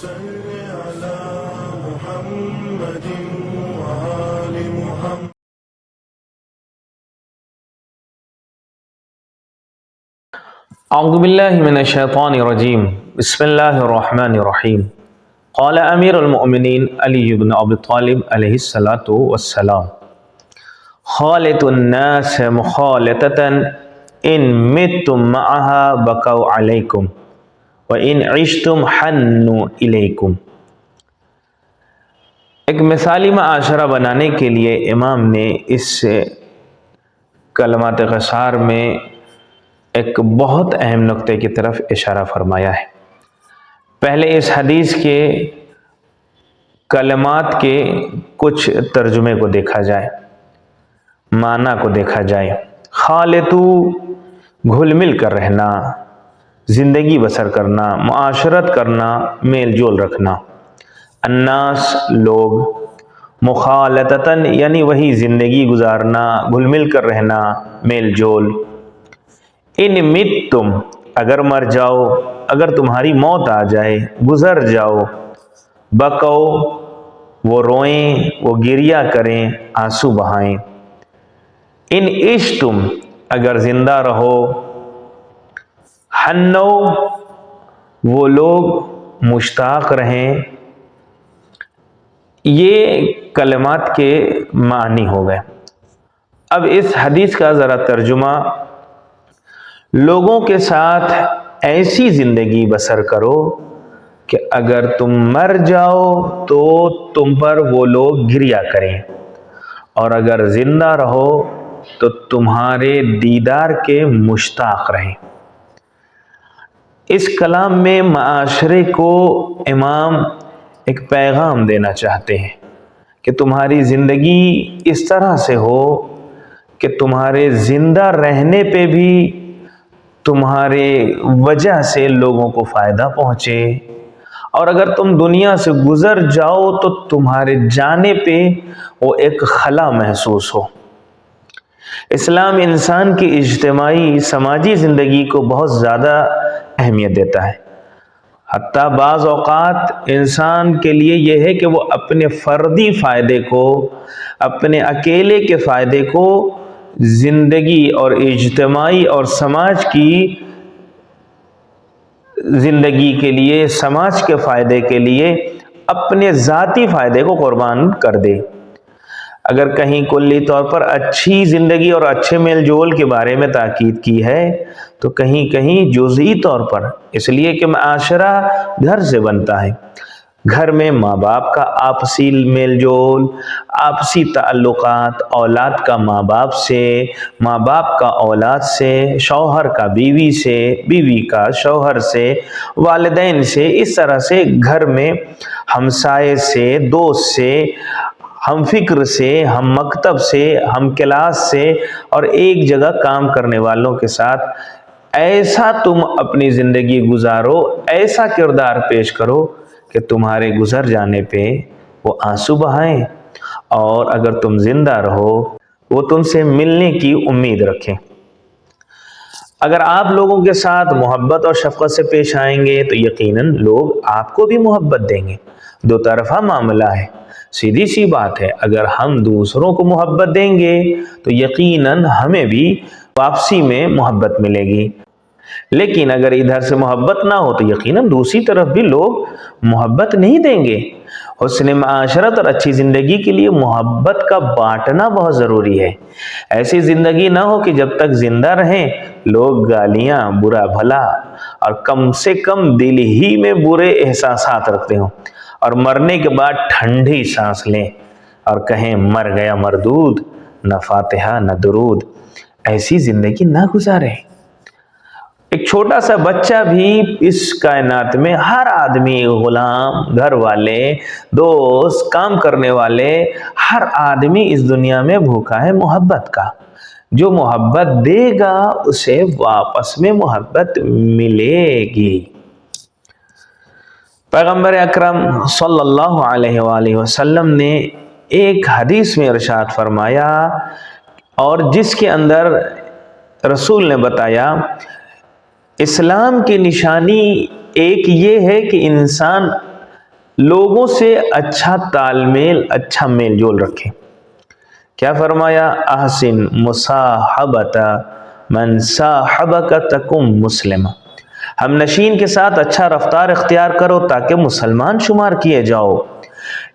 صل على محمد وآل محمد. اعوذ باللہ من الشیطان الرجیم. بسم اللہ الرحمن الرحیم. قال امیر المؤمنین علی بن ابی طالب علیہ الصلاۃ والسلام: خالط الناس مخالطۃ ان متم معها بقوا علیکم وان عشتم حنوا الیکم. ایک مثالی معاشرہ بنانے کے لیے امام نے اس کلمات قصار میں ایک بہت اہم نقطے کی طرف اشارہ فرمایا ہے. پہلے اس حدیث کے کلمات کے کچھ ترجمے کو دیکھا جائے، معنی کو دیکھا جائے. خالطو گھل مل کر رہنا، زندگی بسر کرنا، معاشرت کرنا، میل جول رکھنا. الناس لوگ، مخالطتاً یعنی وہی زندگی گزارنا، گھل مل کر رہنا، میل جول. ان متم اگر مر جاؤ، اگر تمہاری موت آ جائے، گزر جاؤ. بقو وہ روئیں، وہ گریہ کریں، آنسو بہائیں. ان عشتم اگر زندہ رہو. حنو وہ لوگ مشتاق رہیں. یہ کلمات کے معنی ہو گئے. اب اس حدیث کا ذرا ترجمہ: لوگوں کے ساتھ ایسی زندگی بسر کرو کہ اگر تم مر جاؤ تو تم پر وہ لوگ گریہ کریں، اور اگر زندہ رہو تو تمہارے دیدار کے مشتاق رہیں. اس کلام میں معاشرے کو امام ایک پیغام دینا چاہتے ہیں کہ تمہاری زندگی اس طرح سے ہو کہ تمہارے زندہ رہنے پہ بھی تمہارے وجہ سے لوگوں کو فائدہ پہنچے، اور اگر تم دنیا سے گزر جاؤ تو تمہارے جانے پہ وہ ایک خلا محسوس ہو. اسلام انسان کی اجتماعی سماجی زندگی کو بہت زیادہ اہمیت دیتا ہے. حتیٰ بعض اوقات انسان کے لیے یہ ہے کہ وہ اپنے فردی فائدے کو، اپنے اکیلے کے فائدے کو زندگی اور اجتماعی اور سماج کی زندگی کے لیے، سماج کے فائدے کے لیے اپنے ذاتی فائدے کو قربان کر دے. اگر کہیں کلی طور پر اچھی زندگی اور اچھے میل جول کے بارے میں تاکید کی ہے تو کہیں کہیں جزئی طور پر، اس لیے کہ معاشرہ گھر سے بنتا ہے. گھر میں ماں باپ کا آپسی میل جول، آپسی تعلقات، اولاد کا ماں باپ سے، ماں باپ کا اولاد سے، شوہر کا بیوی سے، بیوی کا شوہر سے، والدین سے، اس طرح سے گھر میں ہمسائے سے، دوست سے، ہم فکر سے، ہم مکتب سے، ہم کلاس سے، اور ایک جگہ کام کرنے والوں کے ساتھ ایسا تم اپنی زندگی گزارو، ایسا کردار پیش کرو کہ تمہارے گزر جانے پہ وہ آنسو بہائیں، اور اگر تم زندہ رہو وہ تم سے ملنے کی امید رکھیں. اگر آپ لوگوں کے ساتھ محبت اور شفقت سے پیش آئیں گے تو یقیناً لوگ آپ کو بھی محبت دیں گے. دو طرفہ معاملہ ہے، سیدھی سی بات ہے. اگر ہم دوسروں کو محبت دیں گے تو یقیناً ہمیں بھی واپسی میں محبت ملے گی. لیکن اگر ادھر سے محبت نہ ہو تو یقیناً دوسری طرف بھی لوگ محبت نہیں دیں گے. حسن معاشرت اور اچھی زندگی کے لیے محبت کا بانٹنا بہت ضروری ہے. ایسی زندگی نہ ہو کہ جب تک زندہ رہیں لوگ گالیاں، برا بھلا اور کم سے کم دل ہی میں برے احساسات رکھتے ہوں، اور مرنے کے بعد ٹھنڈی سانس لیں اور کہیں مر گیا مردود، نہ فاتحہ نہ درود. ایسی زندگی نہ گزاریں. ایک چھوٹا سا بچہ بھی اس کائنات میں، ہر آدمی، غلام، گھر والے، دوست، کام کرنے والے، ہر آدمی اس دنیا میں بھوکا ہے محبت کا. جو محبت دے گا اسے واپس میں محبت ملے گی. پیغمبر اکرم صلی اللہ علیہ وآلہ وسلم نے ایک حدیث میں ارشاد فرمایا، اور جس کے اندر رسول نے بتایا اسلام کی نشانی ایک یہ ہے کہ انسان لوگوں سے اچھا تال میل، اچھا میل جول رکھیں۔ کیا فرمایا؟ احسن مصاحبت من صاحبک تکم مسلم، ہم نشین کے ساتھ اچھا رفتار اختیار کرو تاکہ مسلمان شمار کیے جاؤ۔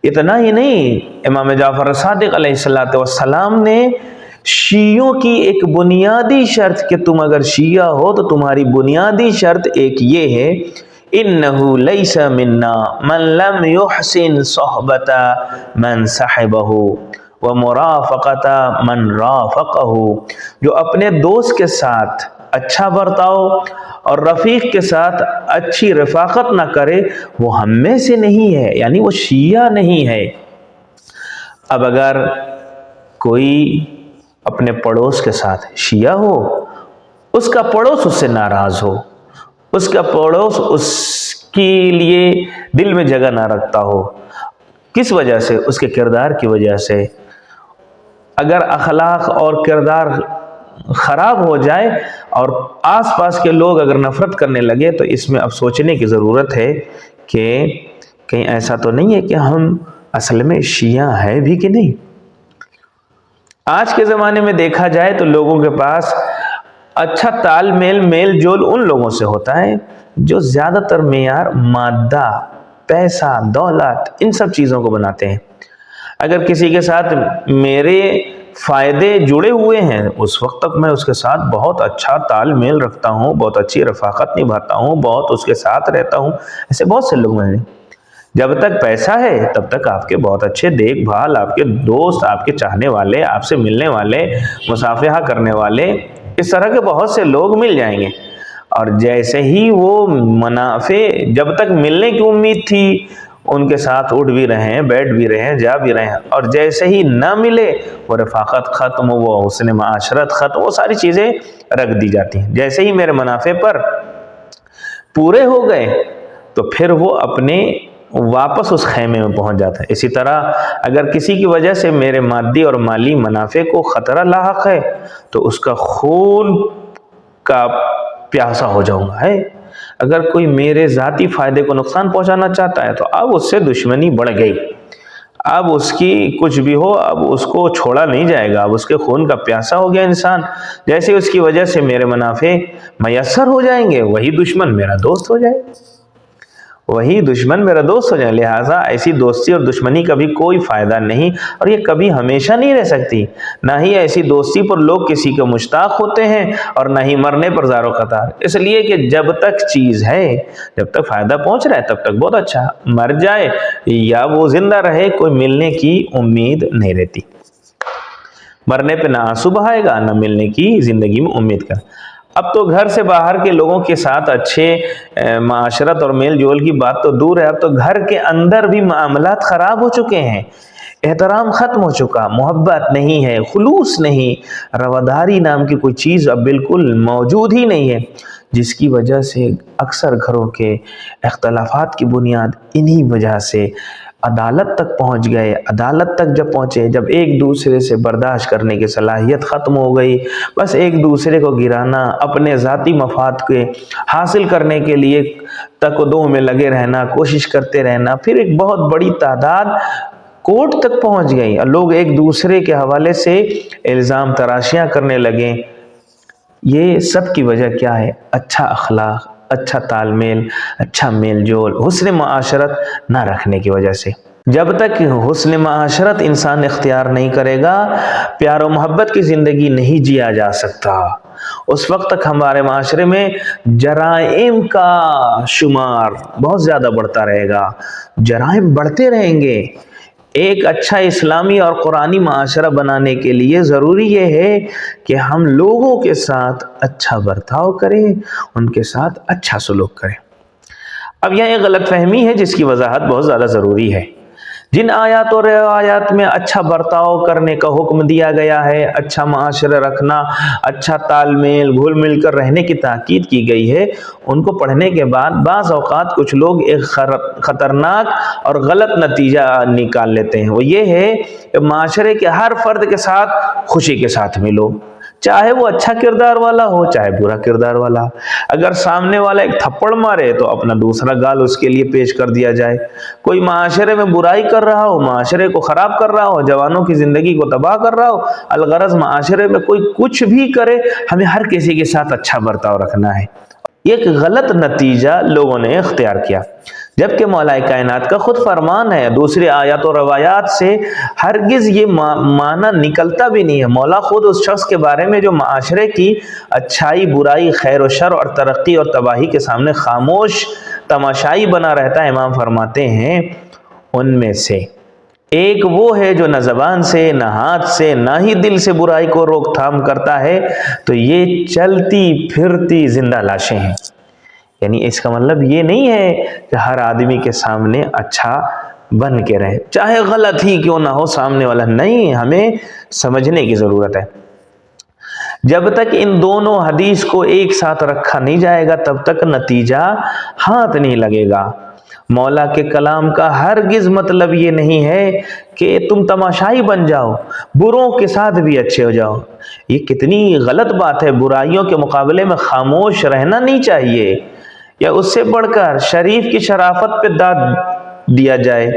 اتنا ہی نہیں، امام جعفر صادق علیہ السلام نے شیعوں کی ایک بنیادی شرط کہ تم اگر شیعہ ہو تو تمہاری بنیادی شرط ایک یہ ہے، انہو لیس منا من لم یحسن صحبت من صحبہ ومرافقت من رافقہ، جو اپنے دوست کے ساتھ اچھا برتاؤ اور رفیق کے ساتھ اچھی رفاقت نہ کرے وہ ہم میں سے نہیں ہے، یعنی وہ شیعہ نہیں ہے۔ اب اگر کوئی اپنے پڑوس کے ساتھ شیعہ ہو، اس کا پڑوس اس سے ناراض ہو، اس کا پڑوس اس کے لیے دل میں جگہ نہ رکھتا ہو، کس وجہ سے؟ اس کے کردار کی وجہ سے۔ اگر اخلاق اور کردار خراب ہو جائے اور آس پاس کے لوگ اگر نفرت کرنے لگے تو اس میں اب سوچنے کی ضرورت ہے کہ کہیں ایسا تو نہیں ہے کہ ہم اصل میں شیعہ ہیں بھی کہ نہیں۔ آج کے زمانے میں دیکھا جائے تو لوگوں کے پاس اچھا تال میل، میل جول ان لوگوں سے ہوتا ہے جو زیادہ تر معیار مادہ، پیسہ، دولت، ان سب چیزوں کو بناتے ہیں۔ اگر کسی کے ساتھ میرے فائدے جڑے ہوئے ہیں اس وقت تک میں اس کے ساتھ بہت اچھا تال میل رکھتا ہوں، بہت اچھی رفاقت نبھاتا ہوں، بہت اس کے ساتھ رہتا ہوں۔ ایسے بہت سے لوگ ہیں۔ جب تک پیسہ ہے تب تک آپ کے بہت اچھے دیکھ بھال، آپ کے دوست، آپ کے چاہنے والے، آپ سے ملنے والے، مصافحہ کرنے والے، اس طرح کے بہت سے لوگ مل جائیں گے۔ اور جیسے ہی وہ منافع جب تک ملنے کی امید تھی ان کے ساتھ اٹھ بھی رہے ہیں، بیٹھ بھی رہے ہیں، جا بھی رہے ہیں، اور جیسے ہی نہ ملے وہ رفاقت ختم، وہ حسن معاشرت ختم، وہ ساری چیزیں رکھ دی جاتی ہیں۔ جیسے ہی میرے منافع پر پورے ہو گئے تو پھر وہ اپنے واپس اس خیمے میں پہنچ جاتا ہے۔ اسی طرح اگر کسی کی وجہ سے میرے مادی اور مالی منافع کو خطرہ لاحق ہے تو اس کا خون کا پیاسا ہو جاؤں گا۔ ہے اگر کوئی میرے ذاتی فائدے کو نقصان پہنچانا چاہتا ہے تو اب اس سے دشمنی بڑھ گئی، اب اس کی کچھ بھی ہو اب اس کو چھوڑا نہیں جائے گا، اب اس کے خون کا پیاسا ہو گیا انسان۔ جیسے اس کی وجہ سے میرے منافع میسر ہو جائیں گے وہی دشمن میرا دوست ہو جائے، وہی دشمن میرا دوست ہو جائے۔ لہٰذا ایسی دوستی اور دشمنی کا بھی کوئی فائدہ نہیں، اور یہ کبھی ہمیشہ نہیں رہ سکتی۔ نہ ہی ایسی دوستی پر لوگ کسی کے مشتاق ہوتے ہیں اور نہ ہی مرنے پر زار و قطار، اس لیے کہ جب تک چیز ہے، جب تک فائدہ پہنچ رہا ہے تب تک بہت اچھا، مر جائے یا وہ زندہ رہے کوئی ملنے کی امید نہیں رہتی۔ مرنے پہ نہ آنسو بہائے گا، نہ ملنے کی زندگی میں امید کر۔ اب تو گھر سے باہر کے لوگوں کے ساتھ اچھے معاشرت اور میل جول کی بات تو دور ہے، اب تو گھر کے اندر بھی معاملات خراب ہو چکے ہیں، احترام ختم ہو چکا، محبت نہیں ہے، خلوص نہیں، رواداری نام کی کوئی چیز اب بالکل موجود ہی نہیں ہے، جس کی وجہ سے اکثر گھروں کے اختلافات کی بنیاد انہی وجہ سے عدالت تک پہنچ گئے۔ عدالت تک جب پہنچے، جب ایک دوسرے سے برداشت کرنے کی صلاحیت ختم ہو گئی، بس ایک دوسرے کو گرانا، اپنے ذاتی مفاد کے حاصل کرنے کے لیے تک و دو میں لگے رہنا، کوشش کرتے رہنا، پھر ایک بہت بڑی تعداد کورٹ تک پہنچ گئی اور لوگ ایک دوسرے کے حوالے سے الزام تراشیاں کرنے لگے۔ یہ سب کی وجہ کیا ہے؟ اچھا اخلاق، اچھا تال میل، اچھا میل جول، حسن معاشرت نہ رکھنے کی وجہ سے۔ جب تک حسن معاشرت انسان اختیار نہیں کرے گا، پیار و محبت کی زندگی نہیں جیا جا سکتا۔ اس وقت تک ہمارے معاشرے میں جرائم کا شمار بہت زیادہ بڑھتا رہے گا، جرائم بڑھتے رہیں گے۔ ایک اچھا اسلامی اور قرآنی معاشرہ بنانے کے لیے ضروری یہ ہے کہ ہم لوگوں کے ساتھ اچھا برتاؤ کریں، ان کے ساتھ اچھا سلوک کریں۔ اب یہ ایک غلط فہمی ہے جس کی وضاحت بہت زیادہ ضروری ہے۔ جن آیات اور روایات میں اچھا برتاؤ کرنے کا حکم دیا گیا ہے، اچھا معاشرہ رکھنا، اچھا تال میل، گھل مل کر رہنے کی تاکید کی گئی ہے، ان کو پڑھنے کے بعد بعض اوقات کچھ لوگ ایک خطرناک اور غلط نتیجہ نکال لیتے ہیں۔ وہ یہ ہے کہ معاشرے کے ہر فرد کے ساتھ خوشی کے ساتھ ملو، چاہے وہ اچھا کردار والا ہو چاہے برا کردار والا. اگر سامنے والا ایک تھپڑ مارے تو اپنا دوسرا گال اس کے لیے پیش کر دیا جائے. کوئی معاشرے میں برائی کر رہا ہو, معاشرے کو خراب کر رہا ہو, جوانوں کی زندگی کو تباہ کر رہا ہو, الغرض معاشرے میں کوئی کچھ بھی کرے, ہمیں ہر کسی کے ساتھ اچھا برتاؤ رکھنا ہے. ایک غلط نتیجہ لوگوں نے اختیار کیا, جبکہ مولا کائنات کا خود فرمان ہے, دوسری آیات و روایات سے ہرگز یہ معنی نکلتا بھی نہیں ہے. مولا خود اس شخص کے بارے میں جو معاشرے کی اچھائی, برائی, خیر و شر اور ترقی اور تباہی کے سامنے خاموش تماشائی بنا رہتا ہے, امام فرماتے ہیں ان میں سے ایک وہ ہے جو نہ زبان سے, نہ ہاتھ سے, نہ ہی دل سے برائی کو روک تھام کرتا ہے, تو یہ چلتی پھرتی زندہ لاشیں ہیں. یعنی اس کا مطلب یہ نہیں ہے کہ ہر آدمی کے سامنے اچھا بن کے رہے, چاہے غلط ہی کیوں نہ ہو سامنے والا. نہیں, ہمیں سمجھنے کی ضرورت ہے. جب تک ان دونوں حدیث کو ایک ساتھ رکھا نہیں جائے گا تب تک نتیجہ ہاتھ نہیں لگے گا. مولا کے کلام کا ہرگز مطلب یہ نہیں ہے کہ تم تماشائی بن جاؤ, بروں کے ساتھ بھی اچھے ہو جاؤ. یہ کتنی غلط بات ہے. برائیوں کے مقابلے میں خاموش رہنا نہیں چاہیے, یا اس سے بڑھ کر شریف کی شرافت پہ داد دیا جائے.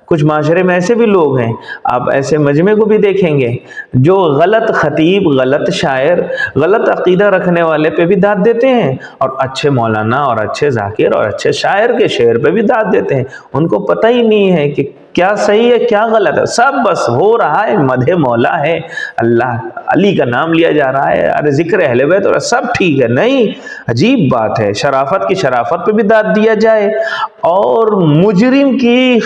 کچھ معاشرے میں ایسے بھی لوگ ہیں, آپ ایسے مجمع کو بھی دیکھیں گے, جو غلط خطیب, غلط شاعر, غلط عقیدہ رکھنے والے پہ بھی داد دیتے ہیں, اور اچھے مولانا اور اچھے ذاکر اور اچھے شاعر کے شعر پہ بھی داد دیتے ہیں. ان کو پتہ ہی نہیں ہے کہ کیا صحیح ہے کیا غلط ہے. سب بس ہو رہا ہے مدح مولا ہے, اللہ علی کا نام لیا جا رہا ہے, ارے ذکر اہل بیت, اور سب ٹھیک ہے. نہیں, عجیب بات ہے. شرافت کی شرافت پہ بھی داد دیا جائے اور مجرم کی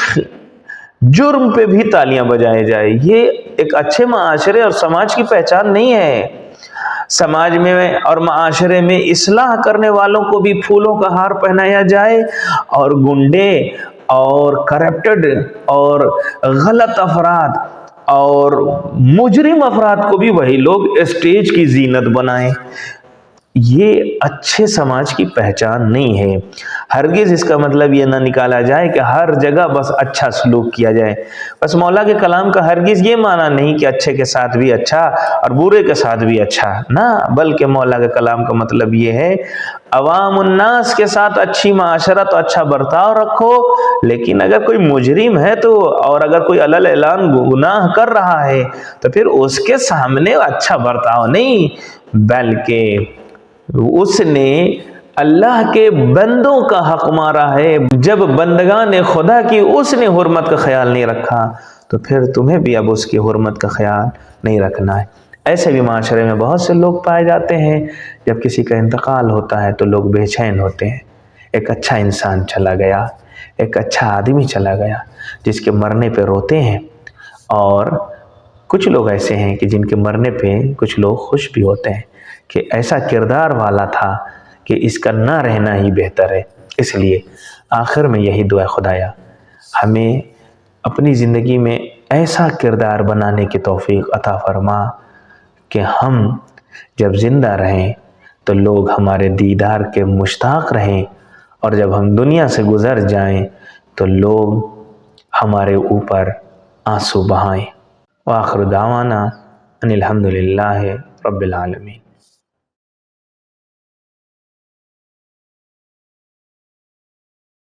جرم پہ بھی تالیاں بجائے جائے. یہ ایک اچھے معاشرے اور سماج کی پہچان نہیں ہے. سماج میں اور معاشرے میں اصلاح کرنے والوں کو بھی پھولوں کا ہار پہنایا جائے, اور گنڈے اور کرپٹڈ اور غلط افراد اور مجرم افراد کو بھی وہی لوگ اسٹیج کی زینت بنائیں. یہ اچھے سماج کی پہچان نہیں ہے. ہرگز اس کا مطلب یہ نہ نکالا جائے کہ ہر جگہ بس اچھا سلوک کیا جائے. بس مولا کے کلام کا ہرگز یہ معنی نہیں کہ اچھے کے ساتھ بھی اچھا اور برے کے ساتھ بھی اچھا, نہ, بلکہ مولا کے کلام کا مطلب یہ ہے عوام الناس کے ساتھ اچھی معاشرت اور اچھا برتاؤ رکھو, لیکن اگر کوئی مجرم ہے تو, اور اگر کوئی علل اعلان گناہ کر رہا ہے تو پھر اس کے سامنے اچھا برتاؤ نہیں, بلکہ اس نے اللہ کے بندوں کا حق مارا ہے. جب بندگان خدا کی اس نے حرمت کا خیال نہیں رکھا تو پھر تمہیں بھی اب اس کی حرمت کا خیال نہیں رکھنا ہے. ایسے بھی معاشرے میں بہت سے لوگ پائے جاتے ہیں, جب کسی کا انتقال ہوتا ہے تو لوگ بے چین ہوتے ہیں. ایک اچھا انسان چلا گیا, ایک اچھا آدمی چلا گیا, جس کے مرنے پہ روتے ہیں, اور کچھ لوگ ایسے ہیں کہ جن کے مرنے پہ کچھ لوگ خوش بھی ہوتے ہیں کہ ایسا کردار والا تھا کہ اس کا نہ رہنا ہی بہتر ہے. اس لیے آخر میں یہی دعا, خدایا ہمیں اپنی زندگی میں ایسا کردار بنانے کی توفیق عطا فرما کہ ہم جب زندہ رہیں تو لوگ ہمارے دیدار کے مشتاق رہیں, اور جب ہم دنیا سے گزر جائیں تو لوگ ہمارے اوپر آنسو بہائیں. وآخر دعوانا ان الحمدللہ رب العالمین.